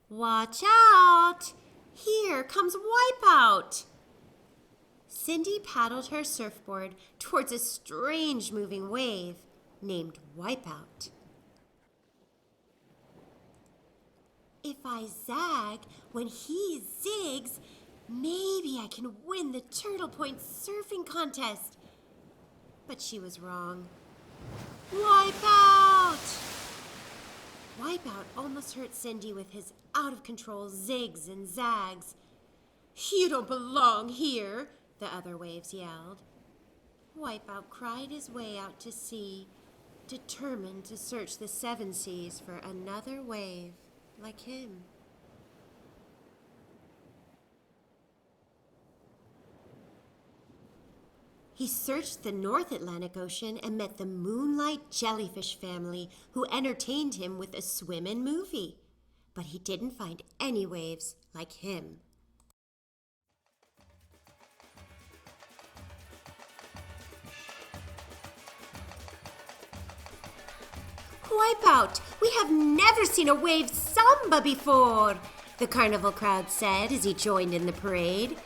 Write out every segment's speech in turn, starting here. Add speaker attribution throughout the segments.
Speaker 1: Watch out! Here comes Wipeout! Cindy paddled her surfboard towards a strange moving wave named Wipeout. If I zag when he zigs, maybe I can win the Turtle Point surfing contest. But she was wrong. Wipeout! Wipeout almost hurt Cindy with his out-of-control zigs and zags. You don't belong here, the other waves yelled. Wipeout cried his way out to sea, determined to search the seven seas for another wave like him. He searched the North Atlantic Ocean and met the Moonlight Jellyfish family, who entertained him with a swim-in movie. But he didn't find any waves like him. Wipeout! We have never seen a wave samba before, the carnival crowd said as he joined in the parade.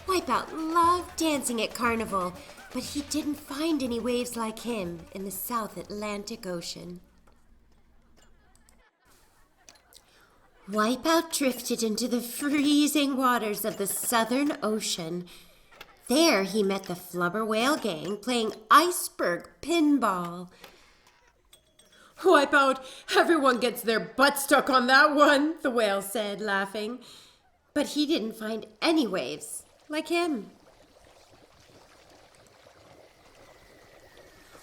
Speaker 1: Wipeout loved dancing at carnival, but he didn't find any waves like him in the South Atlantic Ocean. Wipeout drifted into the freezing waters of the Southern Ocean. There he met the Flubber Whale Gang playing iceberg pinball. Wipeout, everyone gets their butt stuck on that one, the whale said, laughing. But he didn't find any waves like him.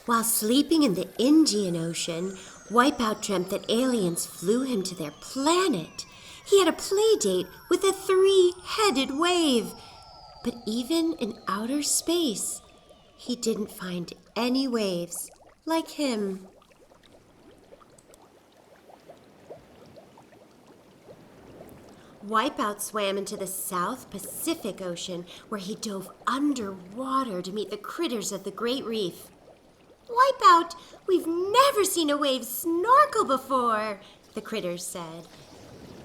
Speaker 1: While sleeping in the Indian Ocean, Wipeout dreamt that aliens flew him to their planet. He had a play date with a three-headed wave. But even in outer space, he didn't find any waves like him. Wipeout swam into the South Pacific Ocean, where he dove underwater to meet the critters of the Great Reef. Wipeout, we've never seen a wave snorkel before, the critters said.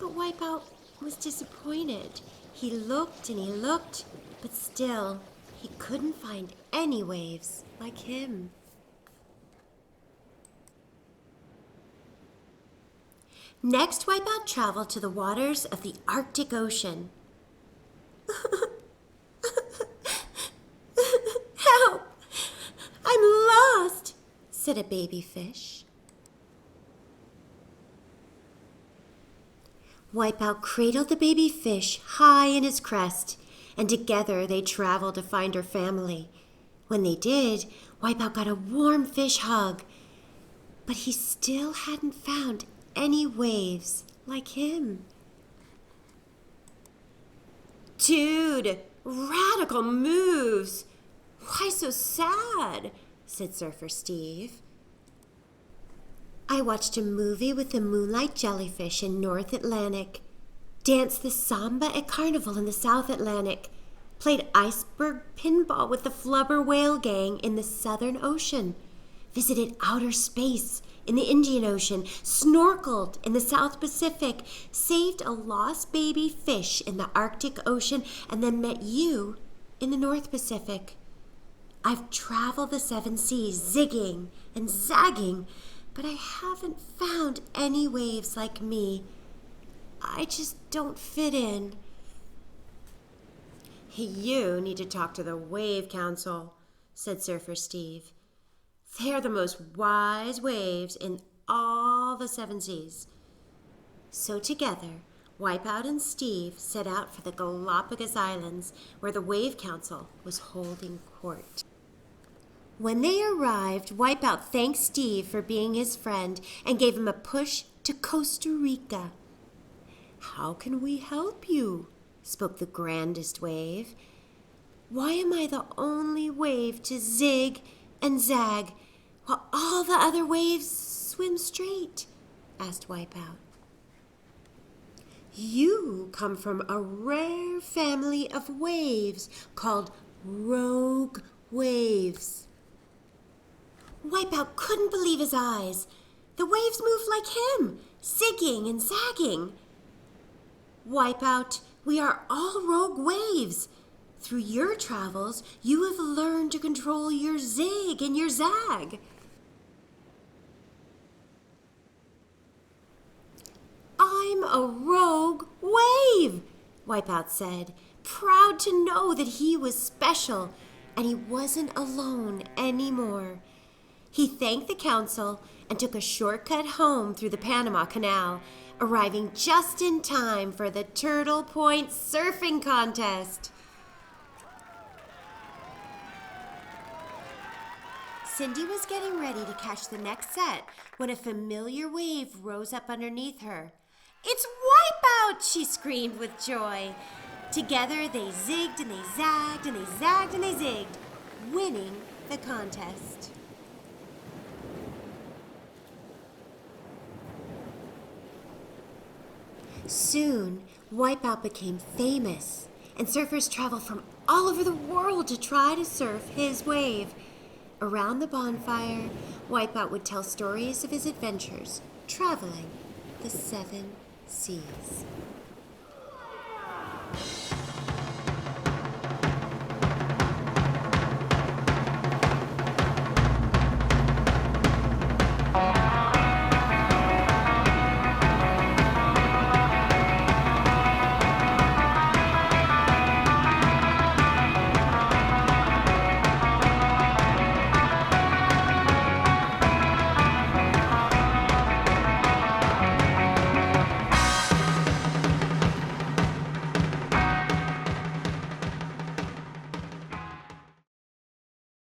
Speaker 1: But Wipeout was disappointed. He looked and he looked, but still he couldn't find any waves like him. Next, Wipeout traveled to the waters of the Arctic Ocean. Help! I'm lost, said a baby fish. Wipeout cradled the baby fish high in his crest, and together they traveled to find her family. When they did, Wipeout got a warm fish hug, but he still hadn't found any waves like him. Dude, radical moves. Why so sad? Said Surfer Steve. I watched a movie with the Moonlight Jellyfish in North Atlantic, danced the samba at Carnival in the South Atlantic, played iceberg pinball with the Flubber Whale Gang in the Southern Ocean, visited outer space in the Indian Ocean, snorkeled in the South Pacific, saved a lost baby fish in the Arctic Ocean, and then met you in the North Pacific. I've traveled the seven seas, zigging and zagging, but I haven't found any waves like me. I just don't fit in. You need to talk to the Wave Council, said Surfer Steve. They're the most wise waves in all the seven seas. So together, Wipeout and Steve set out for the Galapagos Islands, where the Wave Council was holding court. When they arrived, Wipeout thanked Steve for being his friend and gave him a push to Costa Rica. How can we help you? Spoke the grandest wave. Why am I the only wave to zig and zag while all the other waves swim straight? Asked Wipeout. You come from a rare family of waves called rogue waves. Wipeout couldn't believe his eyes. The waves moved like him, zigging and zagging. Wipeout, we are all rogue waves. Through your travels, you have learned to control your zig and your zag. I'm a rogue wave, Wipeout said, proud to know that he was special and he wasn't alone anymore. He thanked the council and took a shortcut home through the Panama Canal, arriving just in time for the Turtle Point surfing contest. Cindy was getting ready to catch the next set when a familiar wave rose up underneath her. "It's Wipeout!" she screamed with joy. Together they zigged and they zagged and they zagged and they zigged, winning the contest. Soon, Wipeout became famous, and surfers traveled from all over the world to try to surf his wave. Around the bonfire, Wipeout would tell stories of his adventures traveling the 7 seas.